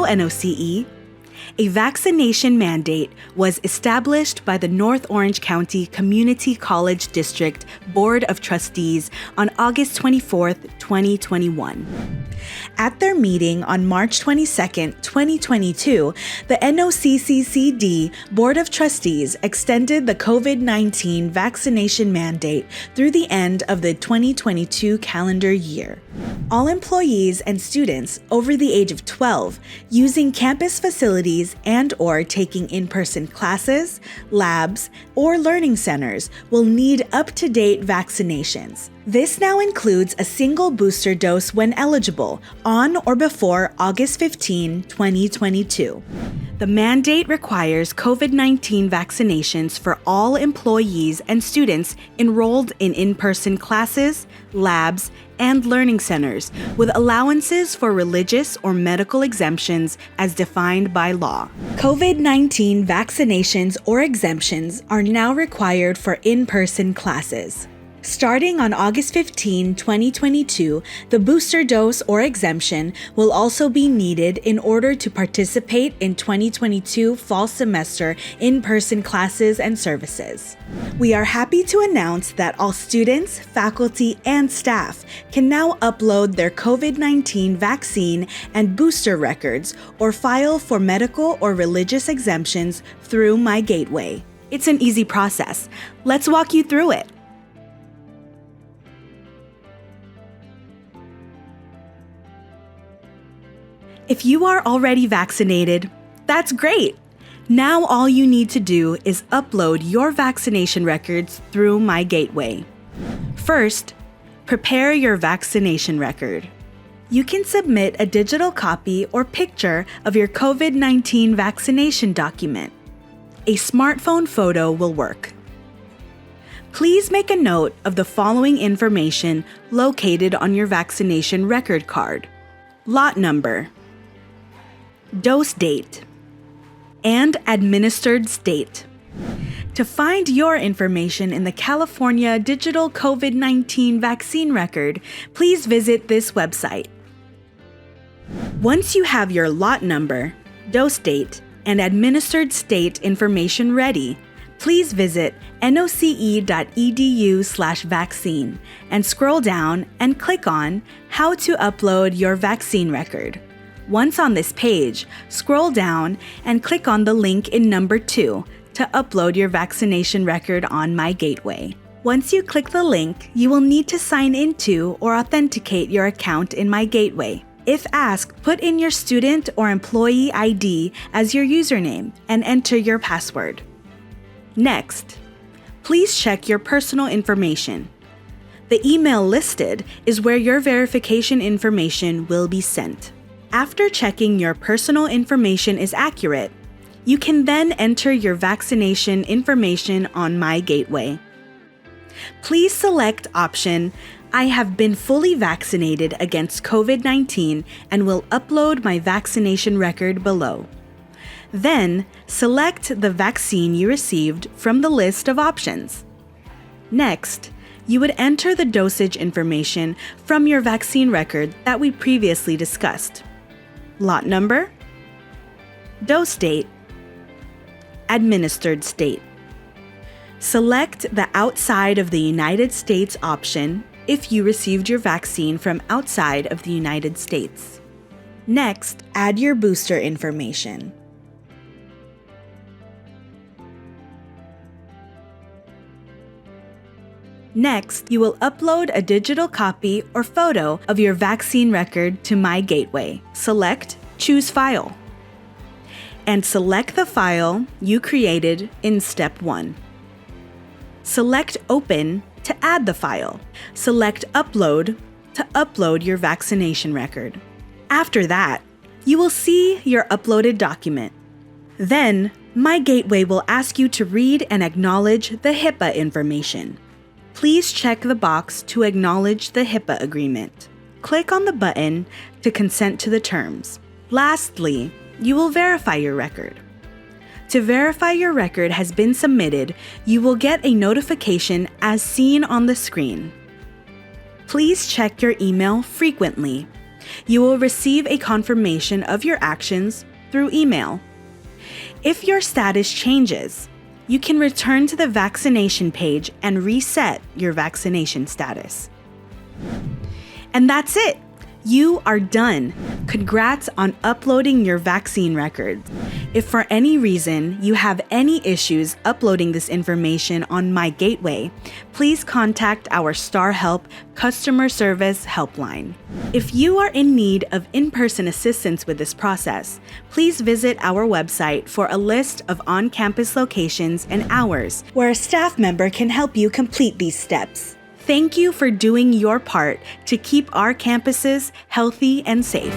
Hello, NOCE. A vaccination mandate was established by the North Orange County Community College District Board of Trustees on August 24, 2021. At their meeting on March 22, 2022, the NOCCCD Board of Trustees extended the COVID-19 vaccination mandate through the end of the 2022 calendar year. All employees and students over the age of 12 using campus facilities and/or taking in-person classes, labs, or learning centers will need up-to-date vaccinations. This now includes a single booster dose when eligible on or before August 15, 2022. The mandate requires COVID-19 vaccinations for all employees and students enrolled in in-person classes, labs, and learning centers, with allowances for religious or medical exemptions as defined by law. COVID-19 vaccinations or exemptions are now required for in-person classes. Starting on August 15, 2022, the booster dose or exemption will also be needed in order to participate in 2022 fall semester in-person classes and services. We are happy to announce that all students, faculty, and staff can now upload their COVID-19 vaccine and booster records or file for medical or religious exemptions through My Gateway. It's an easy process. Let's walk you through it. If you are already vaccinated, that's great. Now all you need to do is upload your vaccination records through My Gateway. First, prepare your vaccination record. You can submit a digital copy or picture of your COVID-19 vaccination document. A smartphone photo will work. Please make a note of the following information located on your vaccination record card: lot number, dose date, and administered state. To find your information in the California Digital COVID-19 Vaccine Record, please visit this website. Once you have your lot number, dose date, and administered state information ready, please visit noce.edu/vaccine and scroll down and click on How to Upload Your Vaccine Record. Once on this page, scroll down and click on the link in number 2 to upload your vaccination record on My Gateway. Once you click the link, you will need to sign into or authenticate your account in My Gateway. If asked, put in your student or employee ID as your username and enter your password. Next, please check your personal information. The email listed is where your verification information will be sent. After checking your personal information is accurate, you can then enter your vaccination information on My Gateway. Please select option I have been fully vaccinated against COVID-19 and will upload my vaccination record below. Then, select the vaccine you received from the list of options. Next, you would enter the dosage information from your vaccine record that we previously discussed: lot number, dose date, administered state. Select the outside of the United States option if you received your vaccine from outside of the United States. Next, add your booster information. Next, you will upload a digital copy or photo of your vaccine record to My Gateway. Select Choose File, and select the file you created in Step 1. Select Open to add the file. Select Upload to upload your vaccination record. After that, you will see your uploaded document. Then, My Gateway will ask you to read and acknowledge the HIPAA information. Please check the box to acknowledge the HIPAA agreement. Click on the button to consent to the terms. Lastly, you will verify your record. To verify your record has been submitted, you will get a notification as seen on the screen. Please check your email frequently. You will receive a confirmation of your actions through email. If your status changes, you can return to the vaccination page and reset your vaccination status. And that's it. You are done. Congrats on uploading your vaccine records. If for any reason you have any issues uploading this information on My Gateway, please contact our Star Help customer service helpline. If you are in need of in-person assistance with this process, please visit our website for a list of on-campus locations and hours where a staff member can help you complete these steps. Thank you for doing your part to keep our campuses healthy and safe.